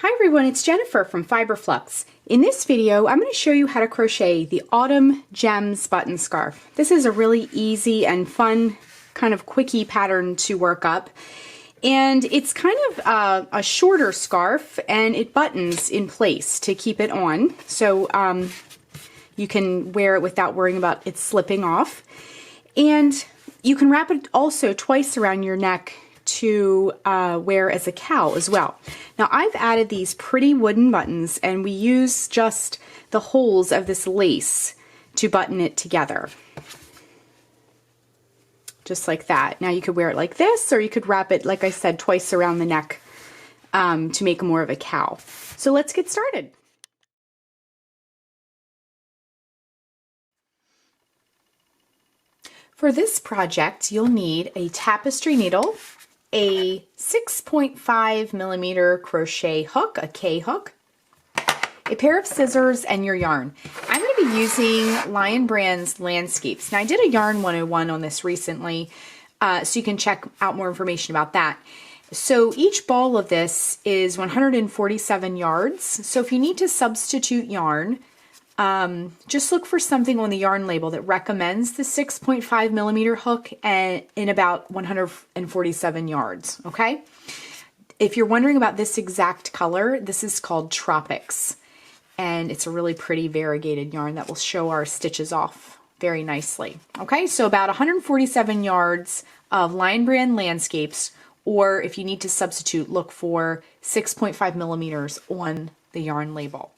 Hi everyone, it's Jennifer from Flux. In this video, I'm going to show you how to crochet the Autumn Gems button scarf. This is a really easy and fun kind of quickie pattern to work up. And it's kind of a shorter scarf and it buttons in place to keep it on. So you can wear it without worrying about it slipping off. And you can wrap it also twice around your neck to wear as a cowl as well. Now I've added these pretty wooden buttons and we use just the holes of this lace to button it together. Just like that. Now you could wear it like this, or you could wrap it, like I said, twice around the neck to make more of a cowl. So let's get started. For this project, you'll need a tapestry needle, a 6.5 millimeter crochet hook, a K hook, a pair of scissors, and your yarn. I'm going to be using Lion Brand's Landscapes. Now I did a Yarn 101 on this recently, so you can check out more information about that. So each ball of this is 147 yards. So if you need to substitute yarn, just look for something on the yarn label that recommends the 6.5 millimeter hook and in about 147 yards, okay? If you're wondering about this exact color, this is called Tropics, and it's a really pretty variegated yarn that will show our stitches off very nicely. Okay, so about 147 yards of Lion Brand Landscapes, or if you need to substitute, look for 6.5 millimeters on the yarn label.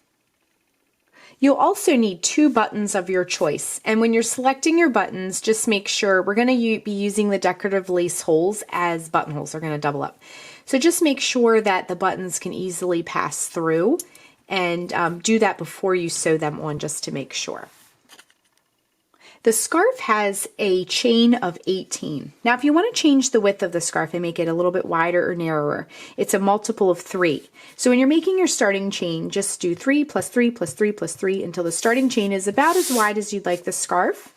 You'll also need 2 buttons of your choice, and when you're selecting your buttons, just make sure we're going to be using the decorative lace holes as buttonholes. They're going to double up. So just make sure that the buttons can easily pass through, and do that before you sew them on, just to make sure. The scarf has a chain of 18. Now if you want to change the width of the scarf and make it a little bit wider or narrower, it's a multiple of 3. So when you're making your starting chain, just do 3 plus 3 plus 3 plus 3 until the starting chain is about as wide as you'd like the scarf.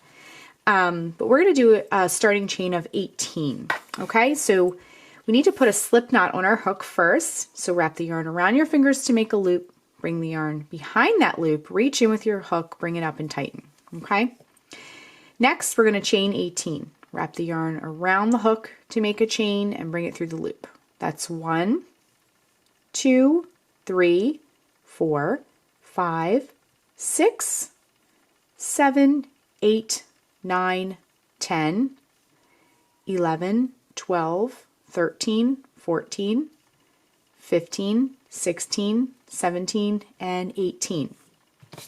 But we're going to do a starting chain of 18. Okay, so we need to put a slip knot on our hook first. So wrap the yarn around your fingers to make a loop, bring the yarn behind that loop, reach in with your hook, bring it up and tighten. Okay. Next, we're going to chain 18. Wrap the yarn around the hook to make a chain and bring it through the loop. That's 1, 2, 3, 4, 5, 6, 7, 8, 9, 10, 11, 12, 13, 14, 15, 16, 17, and 18.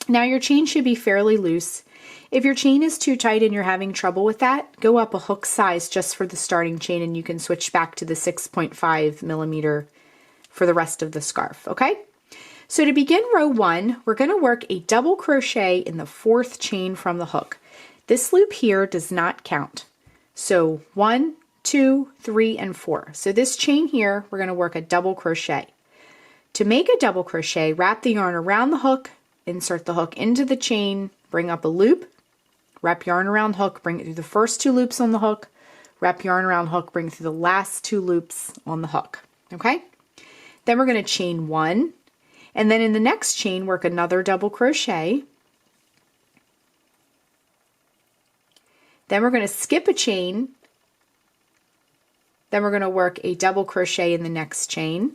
Now your chain should be fairly loose. If your chain is too tight and you're having trouble with that, go up a hook size just for the starting chain and you can switch back to the 6.5 millimeter for the rest of the scarf, okay? So to begin row 1, we're going to work a double crochet in the 4th chain from the hook. This loop here does not count. So 1, 2, 3, and 4. So this chain here, we're going to work a double crochet. To make a double crochet, wrap the yarn around the hook, insert the hook into the chain, bring up a loop, wrap yarn around hook, bring it through the first 2 loops on the hook, wrap yarn around hook, bring it through the last 2 loops on the hook, okay? Then we're going to chain 1, and then in the next chain work another double crochet. Then we're going to skip a chain, then we're going to work a double crochet in the next chain.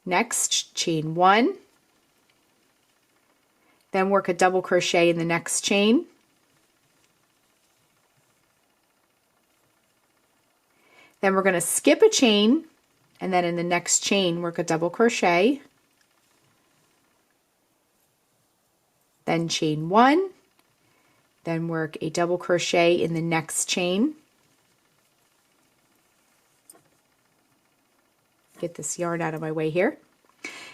Next, chain 1, then work a double crochet in the next chain, then we're going to skip a chain, and then in the next chain work a double crochet, then chain 1, then work a double crochet in the next chain. Get this yarn out of my way here.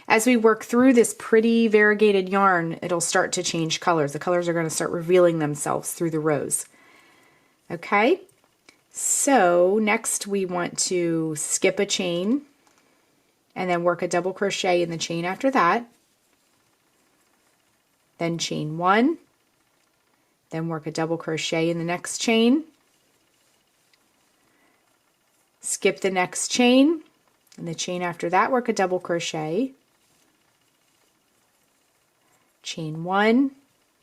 As we work through this pretty variegated yarn, it'll start to change colors. The colors are going to start revealing themselves through the rows. Okay, so next we want to skip a chain and then work a double crochet in the chain after that. Then chain 1, then work a double crochet in the next chain, skip the next chain, and the chain after that, work a double crochet, chain 1,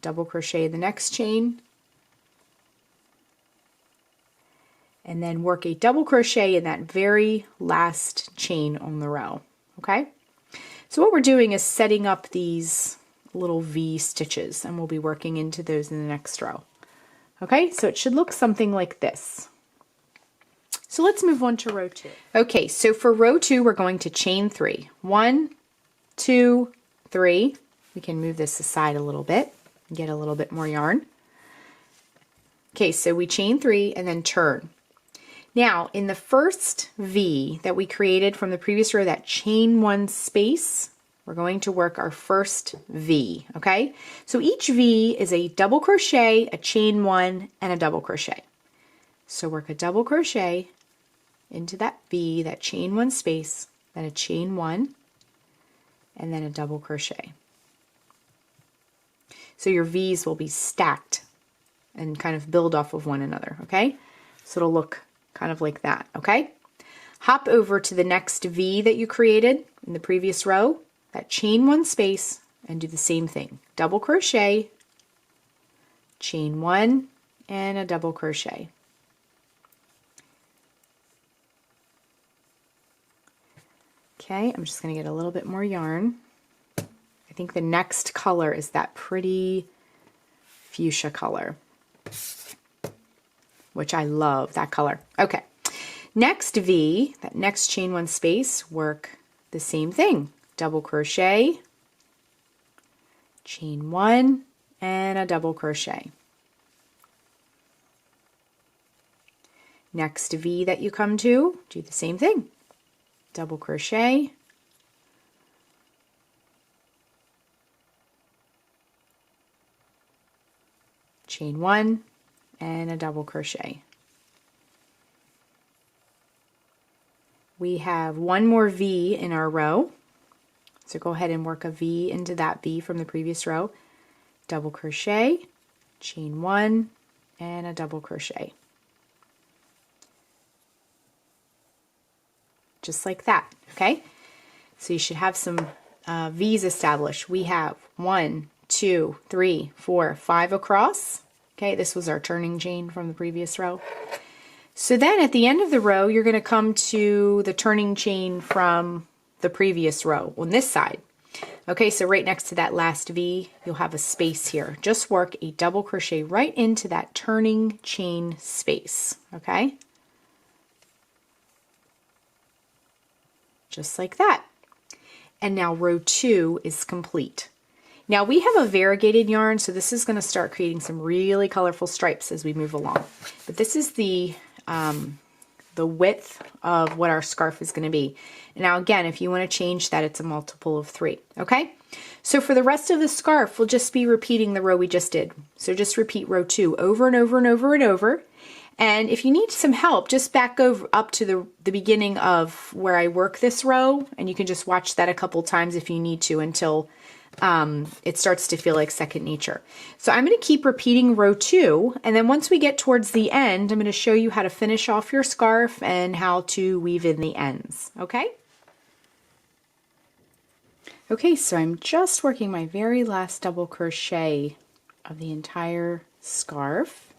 double crochet the next chain, and then work a double crochet in that very last chain on the row. Okay, so what we're doing is setting up these little V stitches, and we'll be working into those in the next row. Okay, so it should look something like this. So let's move on to row 2. Okay, so for row 2, we're going to chain 3. 1, 2, 3. We can move this aside a little bit and get a little bit more yarn. Okay, so we chain 3 and then turn. Now, in the first V that we created from the previous row, that chain 1 space, we're going to work our first V, okay? So each V is a double crochet, a chain 1, and a double crochet. So work a double crochet into that V, that chain 1 space, then a chain 1, and then a double crochet. So your V's will be stacked and kind of build off of one another, okay? So it'll look kind of like that, okay? Hop over to the next V that you created in the previous row, that chain 1 space, and do the same thing. Double crochet, chain 1, and a double crochet. Okay, I'm just going to get a little bit more yarn. I think the next color is that pretty fuchsia color, which I love that color. Okay, next V, that next chain 1 space, work the same thing. Double crochet, chain 1, and a double crochet. Next V that you come to, do the same thing. Double crochet, chain 1, and a double crochet. We have one more V in our row, so go ahead and work a V into that V from the previous row. Double crochet, chain 1, and a double crochet. Just like that, okay? So you should have some V's established. We have 1, 2, 3, 4, 5 across. Okay, this was our turning chain from the previous row. So then at the end of the row, you're going to come to the turning chain from the previous row on this side. Okay, so right next to that last V, you'll have a space here. Just work a double crochet right into that turning chain space, okay? Just like that. And now row 2 is complete. Now we have a variegated yarn, so this is going to start creating some really colorful stripes as we move along. But this is the width of what our scarf is going to be. Now again, if you want to change that, it's a multiple of 3, okay? So for the rest of the scarf, we'll just be repeating the row we just did. So just repeat row 2 over and over and over and over. And if you need some help, just back over up to the beginning of where I work this row, and you can just watch that a couple times if you need to until it starts to feel like second nature. So I'm going to keep repeating row 2, and then once we get towards the end, I'm going to show you how to finish off your scarf and how to weave in the ends, okay? Okay, so I'm just working my very last double crochet of the entire scarf,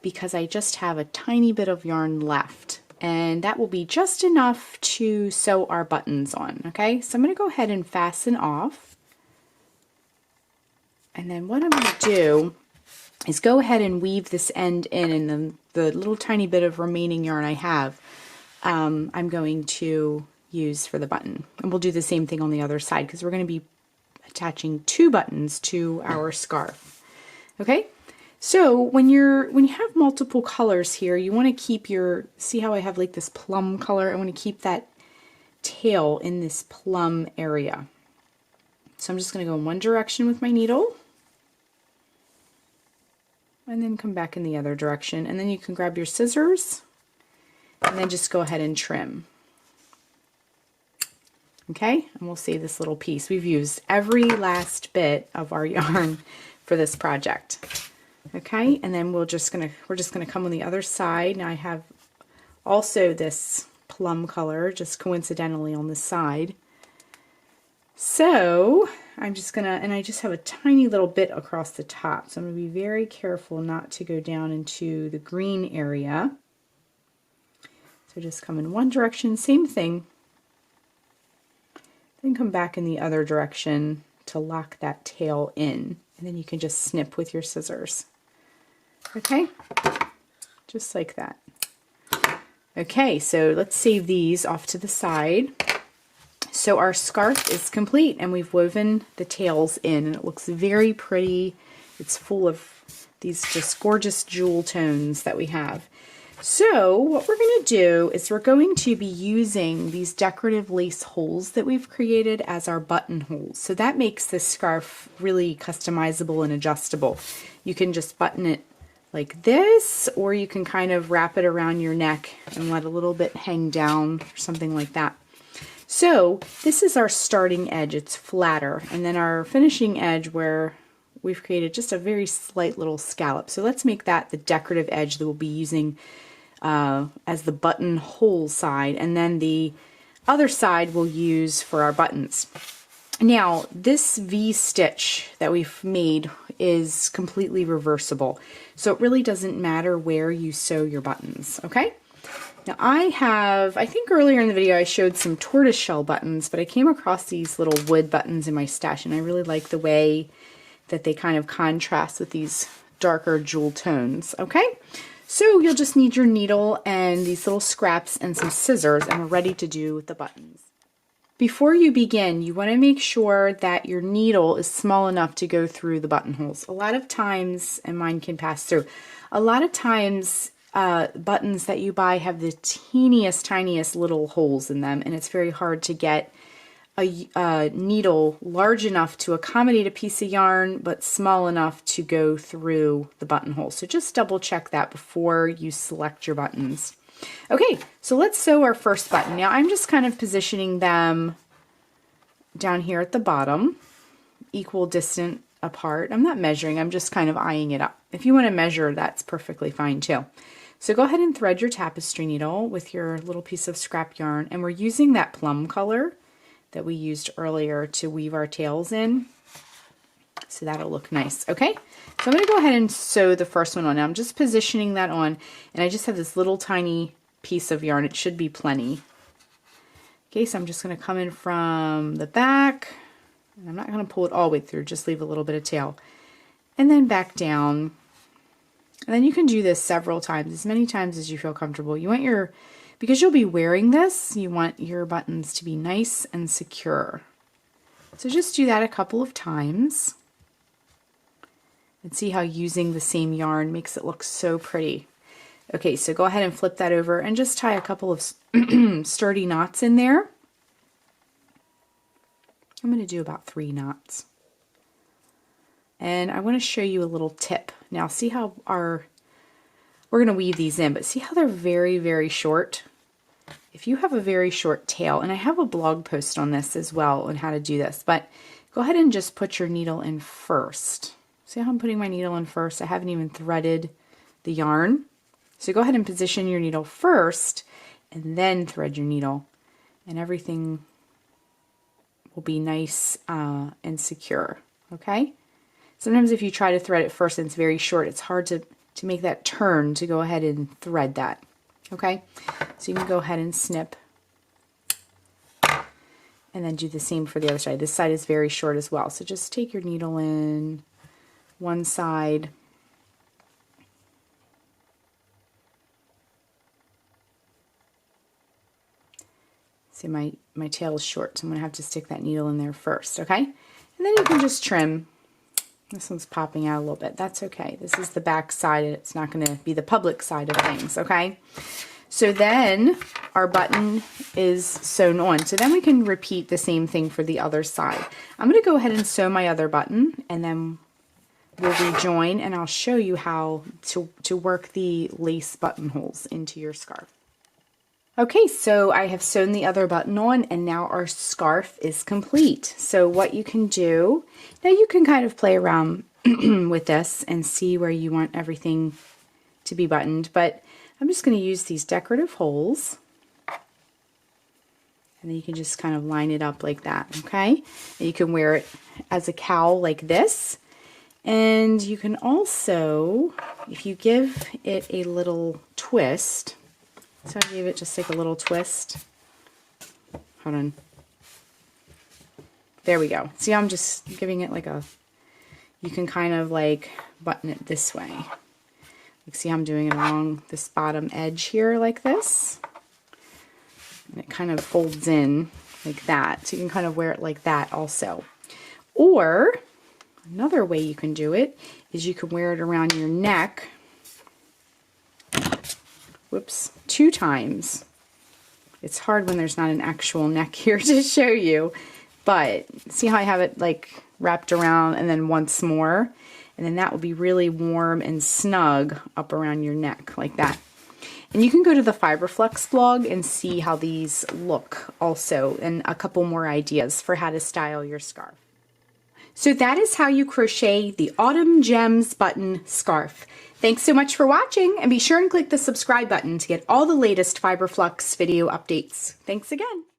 because I just have a tiny bit of yarn left, and that will be just enough to sew our buttons on, okay? So I'm going to go ahead and fasten off, and then what I'm going to do is go ahead and weave this end in, and the little tiny bit of remaining yarn I have, I'm going to use for the button. And we'll do the same thing on the other side, because we're going to be attaching 2 buttons to our scarf, okay? So when you have multiple colors here, you want to keep see how I have like this plum color? I want to keep that tail in this plum area. So I'm just going to go in one direction with my needle, and then come back in the other direction, and then you can grab your scissors and then just go ahead and trim. Okay, and we'll save this little piece. We've used every last bit of our yarn for this project. Okay, and then we're just gonna come on the other side. Now I have Also this plum color, just coincidentally on the side. So I'm just gonna, and I just have a tiny little bit across the top, so I'm gonna be very careful not to go down into the green area. So just come in one direction, same thing, then come back in the other direction to lock that tail in, and then you can just snip with your scissors. Okay, just like that. Okay, so let's save these off to the side. So our scarf is complete and we've woven the tails in, and it looks very pretty. It's full of these just gorgeous jewel tones that we have. So what we're going to do is we're going to be using these decorative lace holes that we've created as our buttonholes. So that makes this scarf really customizable and adjustable. You can just button it like this, or you can kind of wrap it around your neck and let a little bit hang down or something like that. So this is our starting edge, it's flatter, and then our finishing edge where we've created just a very slight little scallop. So let's make that the decorative edge that we'll be using as the buttonhole side, and then the other side we'll use for our buttons. Now this V-stitch that we've made is completely reversible, so it really doesn't matter where you sew your buttons, okay? Now I think earlier in the video I showed some tortoiseshell buttons, but I came across these little wood buttons in my stash, and I really like the way that they kind of contrast with these darker jewel tones, okay? So you'll just need your needle and these little scraps and some scissors, and we're ready to do the buttons. Before you begin, you want to make sure that your needle is small enough to go through the buttonholes. A lot of times, and mine can pass through, a lot of times buttons that you buy have the tiniest little holes in them, and it's very hard to get a needle large enough to accommodate a piece of yarn but small enough to go through the buttonhole. So just double check that before you select your buttons. Okay, so let's sew our first button. Now I'm just kind of positioning them down here at the bottom, equal distant apart. I'm not measuring, I'm just kind of eyeing it up. If you want to measure, that's perfectly fine too. So go ahead and thread your tapestry needle with your little piece of scrap yarn, and we're using that plum color that we used earlier to weave our tails in. So that'll look nice. Okay, so I'm going to go ahead and sew the first one on. Now I'm just positioning that on, and I just have this little tiny piece of yarn. It should be plenty. Okay, so I'm just going to come in from the back, and I'm not going to pull it all the way through, just leave a little bit of tail, and then back down. And then you can do this several times, as many times as you feel comfortable. You want your, because you'll be wearing this, you want your buttons to be nice and secure. So just do that a couple of times and see how using the same yarn makes it look so pretty. Okay, so go ahead and flip that over and just tie a couple of sturdy knots in there. I'm going to do about 3 knots. And I want to show you a little tip. Now see how we're going to weave these in, but see how they're very short? If you have a very short tail, and I have a blog post on this as well on how to do this, but go ahead and just put your needle in first. See how I'm putting my needle in first? I haven't even threaded the yarn. So go ahead and position your needle first and then thread your needle, and everything will be nice and secure, okay? Sometimes if you try to thread it first and it's very short, it's hard to make that turn to go ahead and thread that, okay? So you can go ahead and snip and then do the same for the other side. This side is very short as well, so just take your needle in one side see my tail is short, so I'm going to have to stick that needle in there first, okay? And then you can just trim. This one's popping out a little bit. That's okay. This is the back side, and it's not going to be the public side of things, okay? So then our button is sewn on. So then we can repeat the same thing for the other side. I'm going to go ahead and sew my other button, and then we'll rejoin, and I'll show you how to work the lace buttonholes into your scarf. Okay, so I have sewn the other button on, and now our scarf is complete. So what you can do, now you can kind of play around with this and see where you want everything to be buttoned, but I'm just going to use these decorative holes, and then you can just kind of line it up like that, okay? And you can wear it as a cowl like this, and you can also, if you give it a little twist, so I gave it just like a little twist. Hold on. There we go. See, I'm just giving it like a, you can kind of like button it this way. Like, see how I'm doing it along this bottom edge here like this? And it kind of folds in like that. So you can kind of wear it like that also. Or another way you can do it is you can wear it around your neck. Whoops, 2 times. It's hard when there's not an actual neck here to show you, but see how I have it like wrapped around and then once more, and then that will be really warm and snug up around your neck like that. And you can go to the Flux blog and see how these look also, and a couple more ideas for how to style your scarf. So that is how you crochet the Autumn Gems button scarf. Thanks so much for watching, and be sure and click the subscribe button to get all the latest Flux video updates. Thanks again.